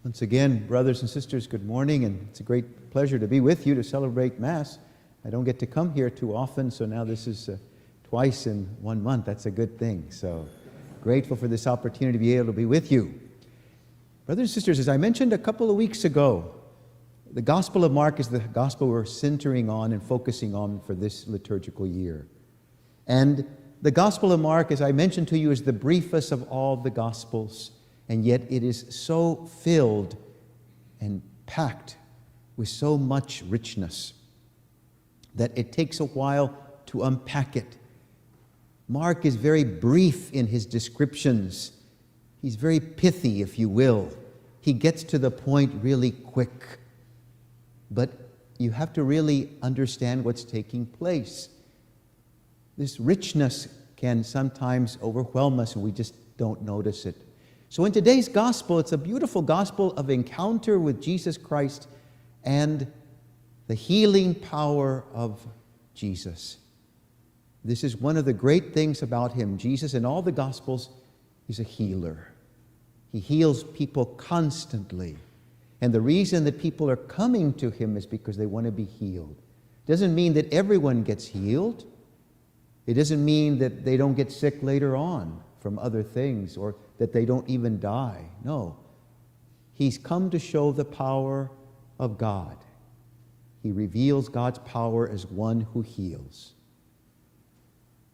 Once again, brothers and sisters, good morning, and it's a great pleasure to be with you to celebrate Mass. I don't get to come here too often, so now this is twice in 1 month. That's a good thing. So grateful for this opportunity to be able to be with you. Brothers and sisters, as I mentioned a couple of weeks ago, the Gospel of Mark is the Gospel we're centering on and focusing on for this liturgical year. And the Gospel of Mark, as I mentioned to you, is the briefest of all the Gospels, and yet it is so filled and packed with so much richness that it takes a while to unpack it. Mark is very brief in his descriptions. He's very pithy, if you will. He gets to the point really quick. But you have to really understand what's taking place. This richness can sometimes overwhelm us and we just don't notice it. So in today's gospel, it's a beautiful gospel of encounter with Jesus Christ and the healing power of Jesus. This is one of the great things about him. Jesus, in all the gospels, is a healer. He heals people constantly. And the reason that people are coming to him is because they want to be healed. It doesn't mean that everyone gets healed. It doesn't mean that they don't get sick later on from other things or that they don't even die. No. He's come to show the power of God. He reveals God's power as one who heals.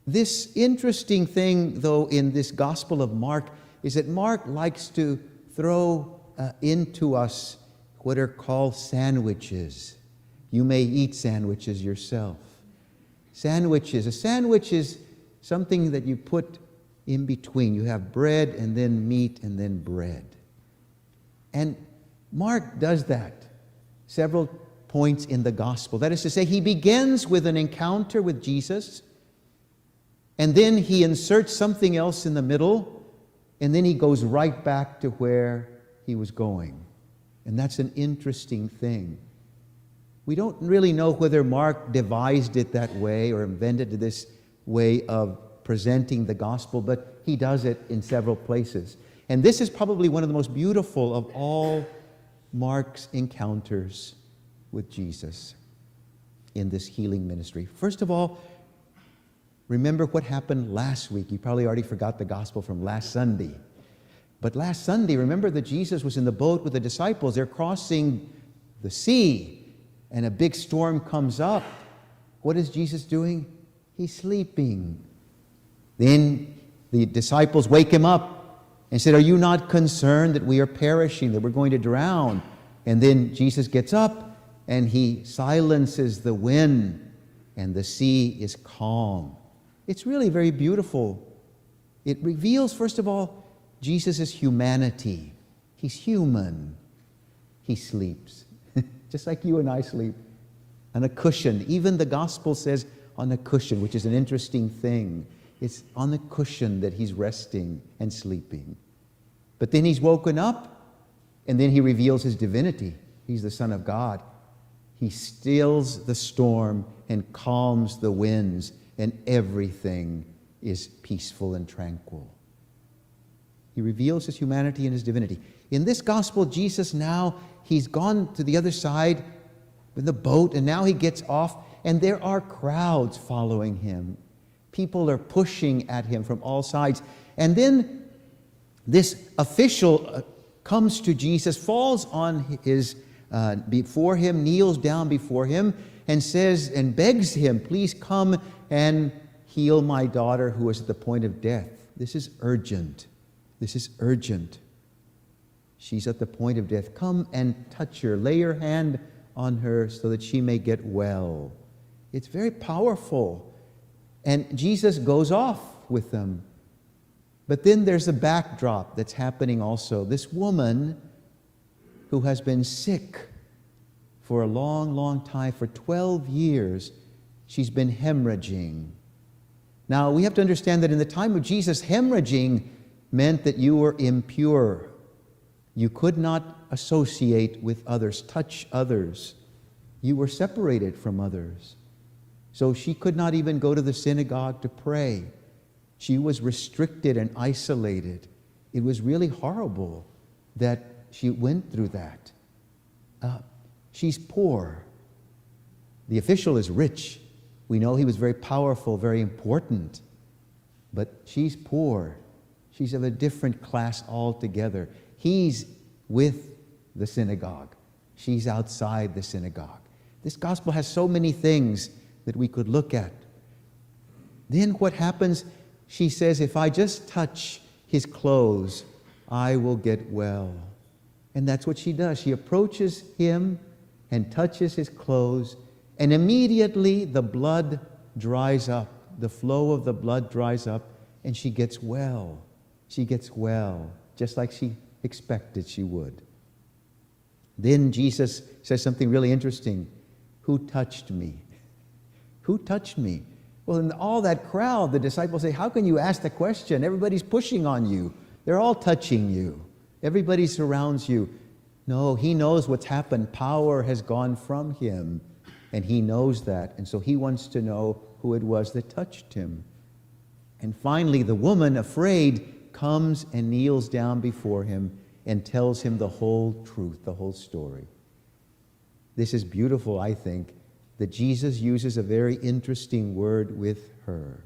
This interesting thing, though, in this Gospel of Mark is that Mark likes to throw into us what are called sandwiches. You may eat sandwiches yourself. Sandwiches. A sandwich is something that you put in between. You have bread and then meat and then bread. And Mark does that several points in the gospel. That is to say, he begins with an encounter with Jesus, and then he inserts something else in the middle, and then he goes right back to where he was going. And that's an interesting thing. We don't really know whether Mark devised it that way or invented this way of presenting the gospel, but he does it in several places. And this is probably one of the most beautiful of all Mark's encounters with Jesus in this healing ministry. First of all, remember what happened last week. You probably already forgot the gospel from last Sunday. But last Sunday, remember that Jesus was in the boat with the disciples. They're crossing the sea, and a big storm comes up. What is Jesus doing? He's sleeping. Then the disciples wake him up and said, "Are you not concerned that we are perishing, that we're going to drown?" And then Jesus gets up and he silences the wind, and the sea is calm. It's really very beautiful. It reveals, first of all, Jesus' humanity. He's human. He sleeps, just like you and I sleep, on a cushion. Even the gospel says on a cushion, which is an interesting thing. It's on the cushion that he's resting and sleeping. But then he's woken up, and then he reveals his divinity. He's the Son of God. He stills the storm and calms the winds, and everything is peaceful and tranquil. He reveals his humanity and his divinity. In this gospel, Jesus now, he's gone to the other side with the boat, and now he gets off, and there are crowds following him. People are pushing at him from all sides. And then this official comes to Jesus, falls on his before him, kneels down before him, and says and begs him, "Please come and heal my daughter who is at the point of death." This is urgent. This is urgent. She's at the point of death. Come and touch her. Lay your hand on her so that she may get well. It's very powerful. And Jesus goes off with them. But then there's a backdrop that's happening also. This woman who has been sick for a long, long time, for 12 years, she's been hemorrhaging. Now, we have to understand that in the time of Jesus, hemorrhaging meant that you were impure. You could not associate with others, touch others. You were separated from others. So she could not even go to the synagogue to pray. She was restricted and isolated. It was really horrible that she went through that. She's poor. The official is rich. We know he was very powerful, very important. But she's poor. She's of a different class altogether. He's with the synagogue. She's outside the synagogue. This gospel has so many things that we could look at. Then what happens? She says, if I just touch his clothes, I will get well. And that's what she does. She approaches him and touches his clothes, and immediately the blood dries up. The flow of the blood dries up, and she gets well. She gets well, just like she expected she would. Then Jesus says something really interesting. Who touched me? Who touched me? Well, in all that crowd, the disciples say, how can you ask the question? Everybody's pushing on you. They're all touching you. Everybody surrounds you. No, he knows what's happened. Power has gone from him, and he knows that. And so he wants to know who it was that touched him. And finally, the woman, afraid, comes and kneels down before him and tells him the whole truth, the whole story. This is beautiful, I think, that Jesus uses a very interesting word with her.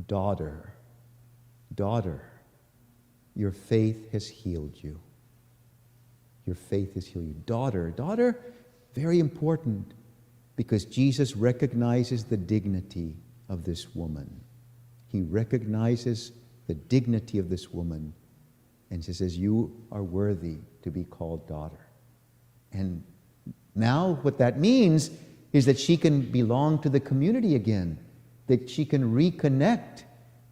Daughter. Daughter, your faith has healed you. Your faith has healed you. Daughter. Daughter, very important, because Jesus recognizes the dignity of this woman. He recognizes the dignity of this woman, and she says, you are worthy to be called daughter. And now what that means is that she can belong to the community again, that she can reconnect,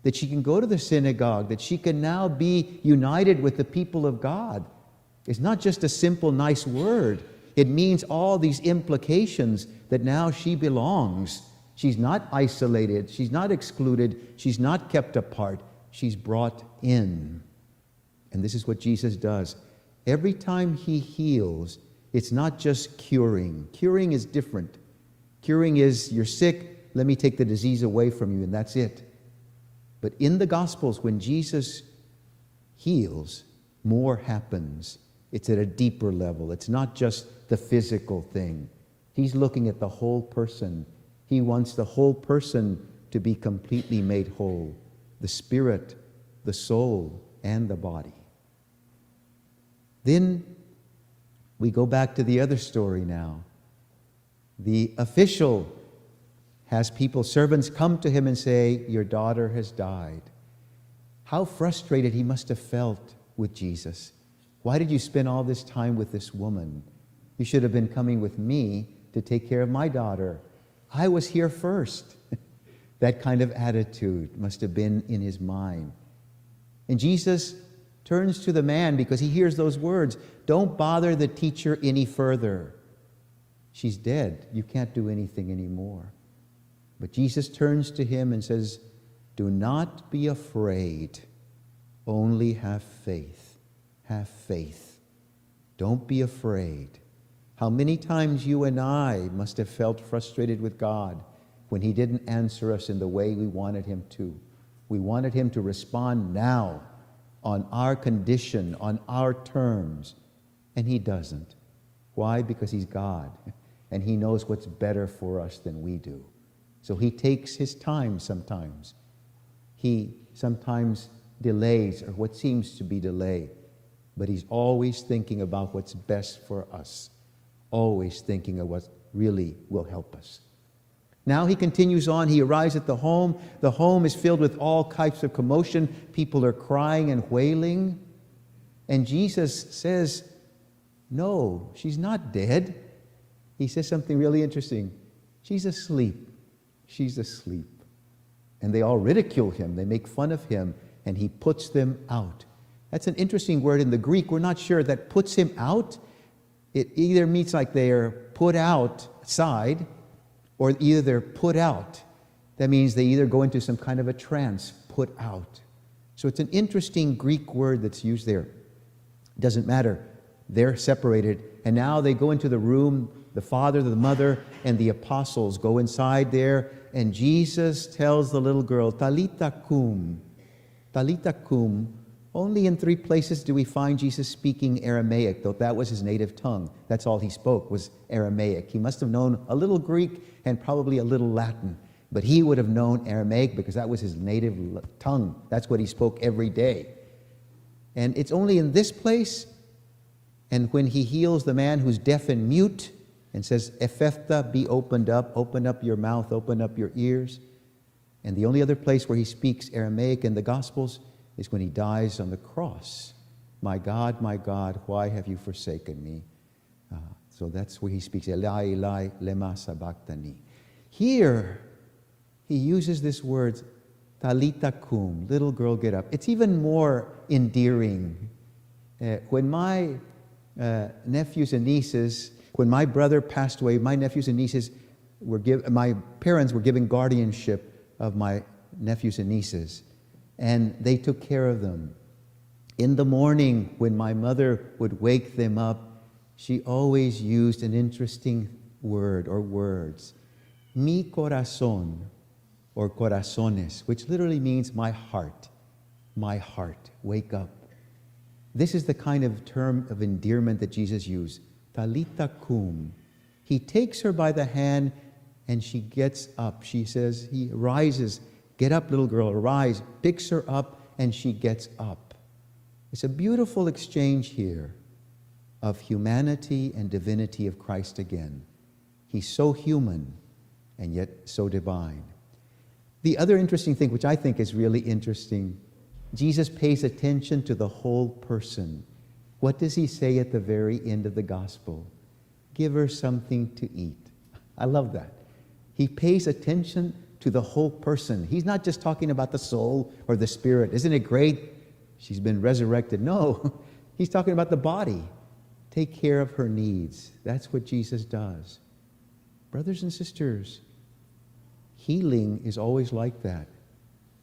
that she can go to the synagogue, that she can now be united with the people of God. It's not just a simple, nice word. It means all these implications that now she belongs. She's not isolated. She's not excluded. She's not kept apart. She's brought in. And this is what Jesus does. Every time he heals, it's not just curing. Curing is different. Curing is, you're sick, let me take the disease away from you, and that's it. But in the Gospels, when Jesus heals, more happens. It's at a deeper level. It's not just the physical thing. He's looking at the whole person. He wants the whole person to be completely made whole. The spirit, the soul, and the body. Then we go back to the other story now. The official has servants come to him and say, your daughter has died. How frustrated he must have felt with Jesus. Why did you spend all this time with this woman? You should have been coming with me to take care of my daughter. I was here first. That kind of attitude must have been in his mind. And Jesus turns to the man because he hears those words. Don't bother the teacher any further. She's dead. You can't do anything anymore. But Jesus turns to him and says, do not be afraid. Only have faith. Have faith. Don't be afraid. How many times you and I must have felt frustrated with God when he didn't answer us in the way we wanted him to. We wanted him to respond now, on our condition, on our terms, and he doesn't. Why? Because he's God, and he knows what's better for us than we do. So he takes his time sometimes. He sometimes delays, or what seems to be delay, but he's always thinking about what's best for us, always thinking of what really will help us. Now he continues on. He arrives at the home. The home is filled with all types of commotion. People are crying and wailing. And Jesus says, no, she's not dead. He says something really interesting. She's asleep. She's asleep. And they all ridicule him. They make fun of him. And he puts them out. That's an interesting word in the Greek. We're not sure that puts him out. It either means like they are put outside, or either they're put out. That means they either go into some kind of a trance, put out. So it's an interesting Greek word that's used there. It doesn't matter. They're separated. And now they go into the room. The father, the mother, and the apostles go inside there. And Jesus tells the little girl, Talitha cum. Talitha cum, Only in 3 places do we find Jesus speaking Aramaic, though that was his native tongue. That's all he spoke, was Aramaic. He must have known a little Greek and probably a little Latin, but he would have known Aramaic because that was his native tongue. That's what he spoke every day. And it's only in this place, and when he heals the man who's deaf and mute and says, Ephphatha, be open up your mouth, open up your ears. And the only other place where he speaks Aramaic in the Gospels is when he dies on the cross. My God, why have you forsaken me? So that's where he speaks, Eli, Eli, lema sabachthani. Here, he uses this word, Talita kum, little girl, get up. It's even more endearing. When my nephews and nieces, when my brother passed away, my nephews and nieces my parents were giving guardianship of my nephews and nieces, and they took care of them. In the morning, when my mother would wake them up, she always used an interesting word or words, mi corazón, or corazones, which literally means my heart, wake up. This is the kind of term of endearment that Jesus used, talita kum. He takes her by the hand and she gets up. She says, he rises, get up, little girl, arise, picks her up, and she gets up. It's a beautiful exchange here of humanity and divinity of Christ again. He's so human and yet so divine. The other interesting thing, which I think is really interesting, Jesus pays attention to the whole person. What does he say at the very end of the gospel? Give her something to eat. I love that. He pays attention to the whole person. He's not just talking about the soul or the spirit. Isn't it great? She's been resurrected. No, he's talking about the body. Take care of her needs. That's what Jesus does. Brothers and sisters, healing is always like that.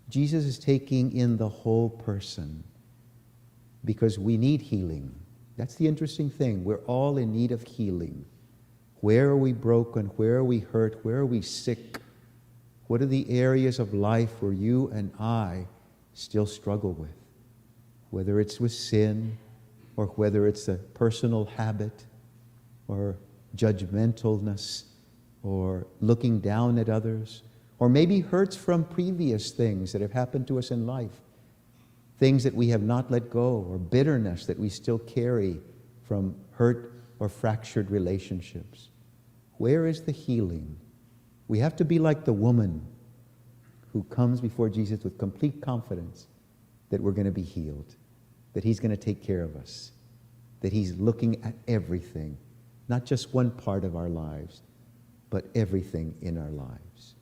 Jesus is taking in the whole person because we need healing. That's the interesting thing. We're all in need of healing. Where are we broken? Where are we hurt? Where are we sick? What are the areas of life where you and I still struggle with? Whether it's with sin, or whether it's a personal habit, or judgmentalness, or looking down at others, or maybe hurts from previous things that have happened to us in life, things that we have not let go, or bitterness that we still carry from hurt or fractured relationships. Where is the healing? We have to be like the woman who comes before Jesus with complete confidence that we're going to be healed, that he's going to take care of us, that he's looking at everything, not just one part of our lives, but everything in our lives.